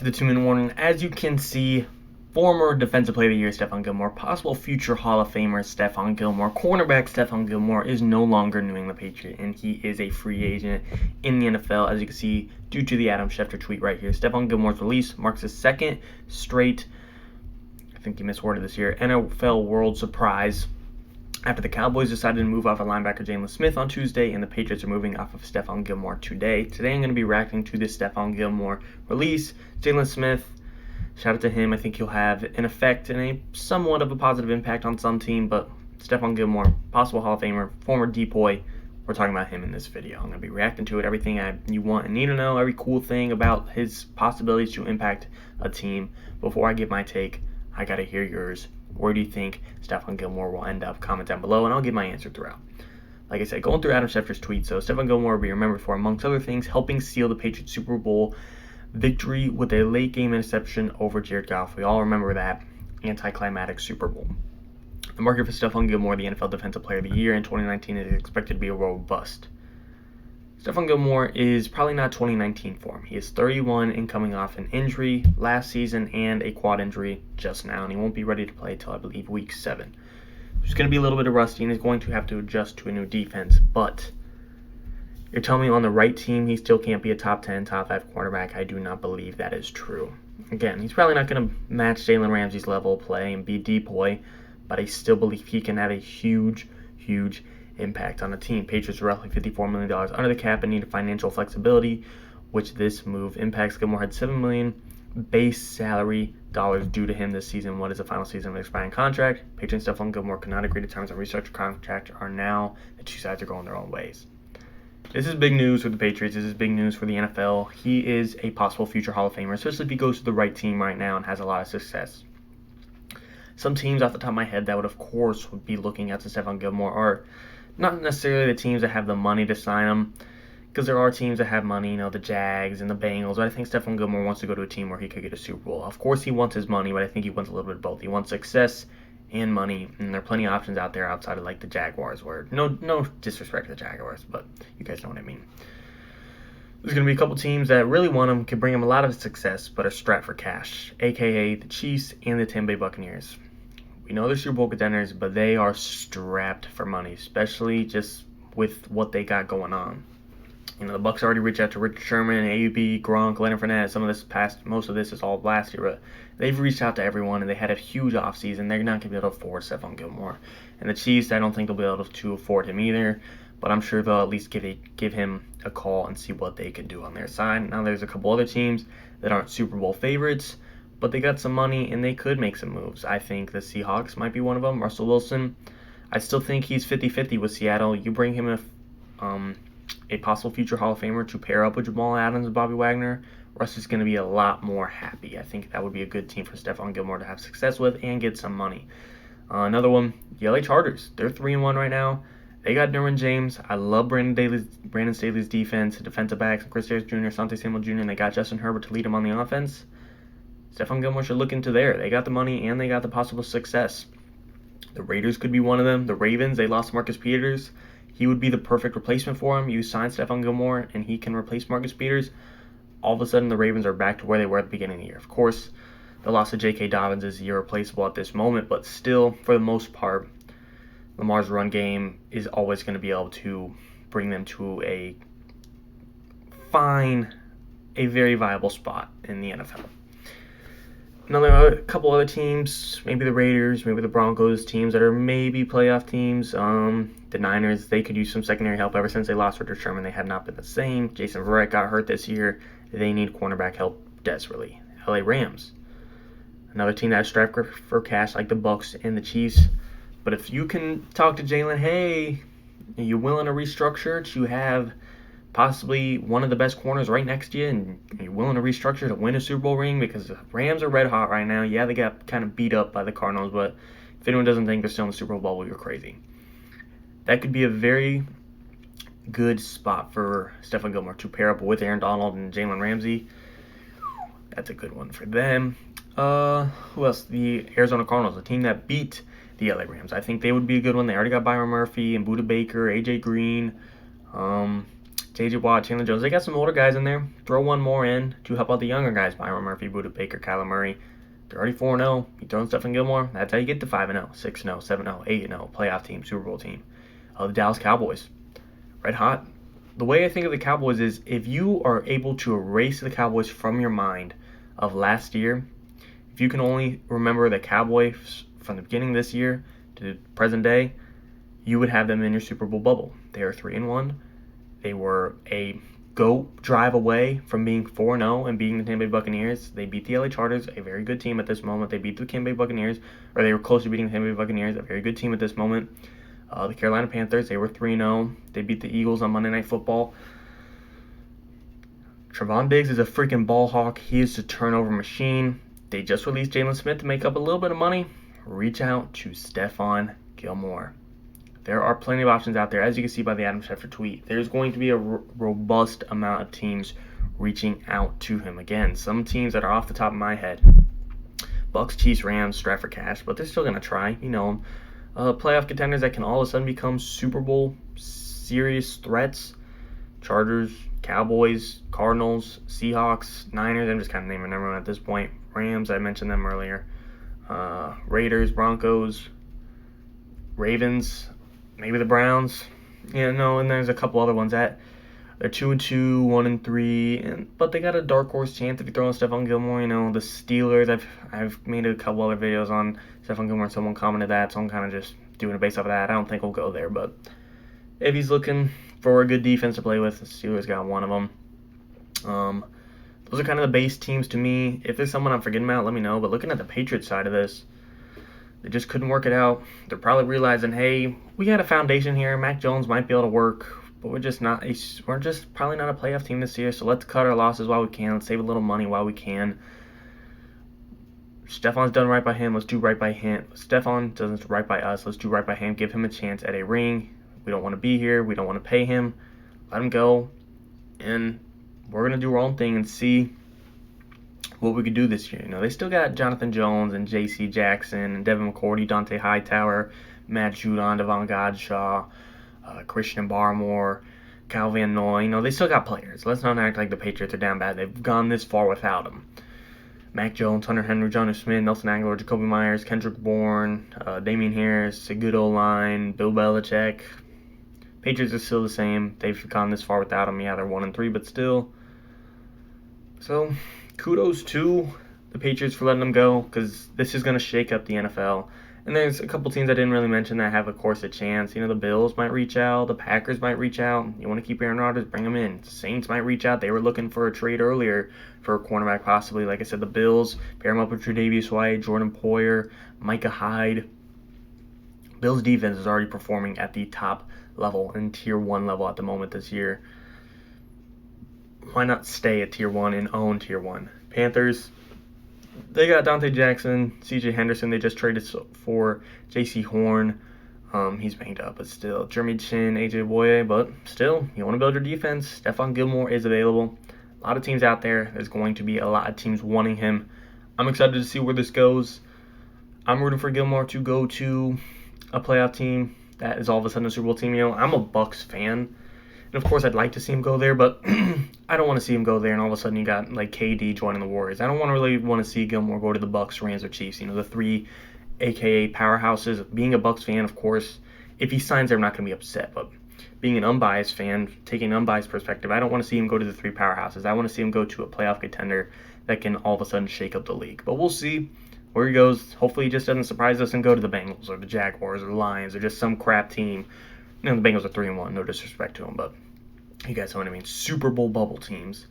the 2-minute warning. As you can see, former Defensive Player of the Year Stephon Gilmore, possible future Hall of Famer Stephon Gilmore, cornerback Stephon Gilmore is no longer new England Patriot, and he is a free agent in the NFL. As you can see, due to the Adam Schefter tweet right here, Stephon Gilmore's release marks his second straight, I think he misworded this here, NFL World Surprise, after the Cowboys decided to move off of linebacker Jalen Smith on Tuesday, and the Patriots are moving off of Stephon Gilmore today. Today I'm going to be reacting to this Stephon Gilmore release. Jalen Smith, shout out to him. I think he'll have an effect and a somewhat of a positive impact on some team, but Stephon Gilmore, possible Hall of Famer, former DPOY, we're talking about him in this video. I'm going to be reacting to it, everything you want and need to know, every cool thing about his possibilities to impact a team. Before I give my take, I got to hear yours. Where do you think Stephon Gilmore will end up? Comment down below, and I'll give my answer throughout. Like I said, going through Adam Schefter's tweet, so Stephon Gilmore will be remembered for, amongst other things, helping seal the Patriots Super Bowl victory with a late-game interception over Jared Goff. We all remember that anticlimactic Super Bowl. The market for Stephon Gilmore, the NFL Defensive Player of the Year in 2019, is expected to be robust. Stephon Gilmore is probably not 2019 form. He is 31 and coming off an injury last season and a quad injury just now, and he won't be ready to play until, I believe, week 7. He's going to be a little bit of rusty, and he's going to have to adjust to a new defense, but you're telling me on the right team he still can't be a top 10, top 5 quarterback? I do not believe that is true. Again, he's probably not going to match Jalen Ramsey's level of play and be DPOY, but I still believe he can have a huge impact on the team. Patriots are roughly $54 million under the cap and need financial flexibility, which this move impacts. Gilmore had $7 million base salary dollars due to him this season. What is the final season of an expiring contract? Patriots and Stephon Gilmore cannot agree to terms on restructured contract. Are now the two sides are going their own ways. This is big news for the Patriots. This is big news for the NFL. He is a possible future Hall of Famer, especially if he goes to the right team right now and has a lot of success. Some teams off the top of my head that would, of course, be looking at Stephon Gilmore are not necessarily the teams that have the money to sign him, because there are teams that have money, the Jags and the Bengals, but I think Stephon Gilmore wants to go to a team where he could get a Super Bowl. Of course, he wants his money, but I think he wants a little bit of both. He wants success and money, and there are plenty of options out there outside of, like, the Jaguars, where, no disrespect to the Jaguars, but you guys know what I mean. There's going to be a couple teams that really want him, can bring him a lot of success, but are strapped for cash, a.k.a. the Chiefs and the Tampa Bay Buccaneers. We know they're Super Bowl contenders, but they are strapped for money, especially just with what they got going on. The Bucs already reached out to Richard Sherman, AUB, Gronk, Leonard Fournette. Most of this is all last year, but they've reached out to everyone, and they had a huge offseason. They're not going to be able to afford Stephon Gilmore. And the Chiefs, I don't think they'll be able to afford him either, but I'm sure they'll at least give him a call and see what they can do on their side. Now, there's a couple other teams that aren't Super Bowl favorites, but they got some money, and they could make some moves. I think the Seahawks might be one of them. Russell Wilson, I still think he's 50-50 with Seattle. You bring him a possible future Hall of Famer to pair up with Jamal Adams and Bobby Wagner, Russ is going to be a lot more happy. I think that would be a good team for Stephon Gilmore to have success with and get some money. Another one, the LA Chargers. They're 3-1 right now. They got Derwin James. I love Brandon Staley's defense, defensive backs, Chris Harris Jr., Asante Samuel Jr., and they got Justin Herbert to lead them on the offense. Stephon Gilmore should look into there. They got the money and they got the possible success. The Raiders could be one of them. The Ravens, they lost Marcus Peters. He would be the perfect replacement for him. You sign Stephon Gilmore and he can replace Marcus Peters. All of a sudden, the Ravens are back to where they were at the beginning of the year. Of course, the loss of J.K. Dobbins is irreplaceable at this moment, but still, for the most part, Lamar's run game is always going to be able to bring them to a very viable spot in the NFL. A couple other teams, maybe the Raiders, maybe the Broncos, teams that are maybe playoff teams. The Niners, they could use some secondary help. Ever since they lost Richard Sherman, they have not been the same. Jason Verrett got hurt this year. They need cornerback help desperately. LA Rams, another team that is strapped for cash like the Bucs and the Chiefs. But if you can talk to Jalen, hey, are you willing to restructure to have possibly one of the best corners right next to you, and you're willing to restructure to win a Super Bowl ring? Because the Rams are red hot right now. Yeah, they got kind of beat up by the Cardinals, but if anyone doesn't think they're still in the Super Bowl bubble, you're crazy. That could be a very good spot for Stephon Gilmore to pair up with Aaron Donald and Jalen Ramsey. That's a good one for them. Who else? The Arizona Cardinals, a team that beat the LA Rams. I think they would be a good one. They already got Byron Murphy and Budda Baker, AJ Green. J.J. Watt, Chandler Jones. They got some older guys in there. Throw one more in to help out the younger guys. Byron Murphy, Budda Baker, Kyler Murray. They're already 4-0. You throw in Stephon Gilmore. That's how you get to 5-0, 6-0, 7-0, 8-0. Playoff team, Super Bowl team. The Dallas Cowboys. Red hot. The way I think of the Cowboys is if you are able to erase the Cowboys from your mind of last year, if you can only remember the Cowboys from the beginning of this year to the present day, you would have them in your Super Bowl bubble. They are 3-1. They were a GOAT drive away from being 4-0 and beating the Tampa Bay Buccaneers. They beat the LA Chargers, a very good team at this moment. They beat the Tampa Bay Buccaneers, or they were close to beating the Tampa Bay Buccaneers, a very good team at this moment. The Carolina Panthers, they were 3-0. They beat the Eagles on Monday Night Football. Trevon Diggs is a freaking ball hawk. He is a turnover machine. They just released Jalen Smith to make up a little bit of money. Reach out to Stephon Gilmore. There are plenty of options out there. As you can see by the Adam Schefter tweet, there's going to be a robust amount of teams reaching out to him. Again, some teams that are off the top of my head. Bucks, Chiefs, Rams, Stratford Cash, but they're still going to try. You know them. Playoff contenders that can all of a sudden become Super Bowl serious threats. Chargers, Cowboys, Cardinals, Seahawks, Niners. I'm just kind of naming everyone at this point. Rams, I mentioned them earlier. Raiders, Broncos, Ravens, maybe the Browns. Yeah, no, and there's a couple other ones that they're 2-2, 1-3, but they got a dark horse chance if you throw in Stephon Gilmore. You know, the Steelers. I've made a couple other videos on Stephon Gilmore. Someone commented that, so I'm kind of just doing it based off of that. I don't think we'll go there, but if he's looking for a good defense to play with, the Steelers got one of them. Those are kind of the base teams to me. If there's someone I'm forgetting about, let me know. But looking at the Patriots side of this, they just couldn't work it out. They're probably realizing, hey, we got a foundation here. Mac Jones might be able to work, but we're just probably not a playoff team this year. So let's cut our losses while we can. Let's save a little money while we can. Stephon's done right by him. Let's do right by him. Stephon does right by us. Let's do right by him. Give him a chance at a ring. We don't want to be here. We don't want to pay him. Let him go. And we're going to do our own thing and see what we could do this year. You know, they still got Jonathan Jones and J.C. Jackson and Devin McCourty, Dante Hightower, Matt Judon, Devon Godshaw, Christian Barmore, Kyle Van Noy. You know, they still got players. Let's not act like the Patriots are down bad. They've gone this far without them. Mac Jones, Hunter Henry, Jonnu Smith, Nelson Aguilar, Jacoby Myers, Kendrick Bourne, Damian Harris, a good O-line, Bill Belichick. Patriots are still the same. They've gone this far without them. Yeah, they're 1-3, but still. So, kudos to the Patriots for letting them go, because this is going to shake up the NFL. And there's a couple teams I didn't really mention that have, of course, a chance. You know, the Bills might reach out. The Packers might reach out. You want to keep Aaron Rodgers, bring him in. The Saints might reach out. They were looking for a trade earlier for a cornerback, possibly. Like I said, the Bills, pair him up with Tre'Davious White, Jordan Poyer, Micah Hyde. Bills' defense is already performing at the top level and Tier 1 level at the moment this year. Why not stay at Tier 1 and own Tier 1? Panthers, they got Dante Jackson, C.J. Henderson. They just traded for J.C. Horn. He's banged up, but still. Jeremy Chin, A.J. Boye, but still, you want to build your defense. Stephon Gilmore is available. A lot of teams out there. There's going to be a lot of teams wanting him. I'm excited to see where this goes. I'm rooting for Gilmore to go to a playoff team that is all of a sudden a Super Bowl team. You know, I'm a Bucks fan. And of course, I'd like to see him go there, but I don't want to see him go there and all of a sudden you got like KD joining the Warriors. I don't really want to see Gilmore go to the Bucks, Rams, or Chiefs. You know, the three AKA powerhouses. Being a Bucks fan, of course, if he signs there, I'm not going to be upset. But being an unbiased fan, taking an unbiased perspective, I don't want to see him go to the three powerhouses. I want to see him go to a playoff contender that can all of a sudden shake up the league. But we'll see where he goes. Hopefully he just doesn't surprise us and go to the Bengals or the Jaguars or the Lions or just some crap team. You know, the Bengals are 3-1, no disrespect to them, but you guys know what I mean. Super Bowl bubble teams.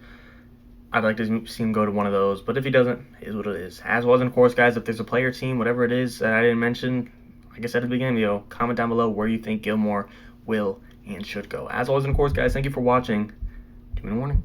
I'd like to see him go to one of those, but if he doesn't, it is what it is. As was, of course, guys, if there's a player team, whatever it is that I didn't mention, like I said at the beginning of the video, comment down below where you think Gilmore will and should go. As always, of course, guys, thank you for watching. 2-minute warning.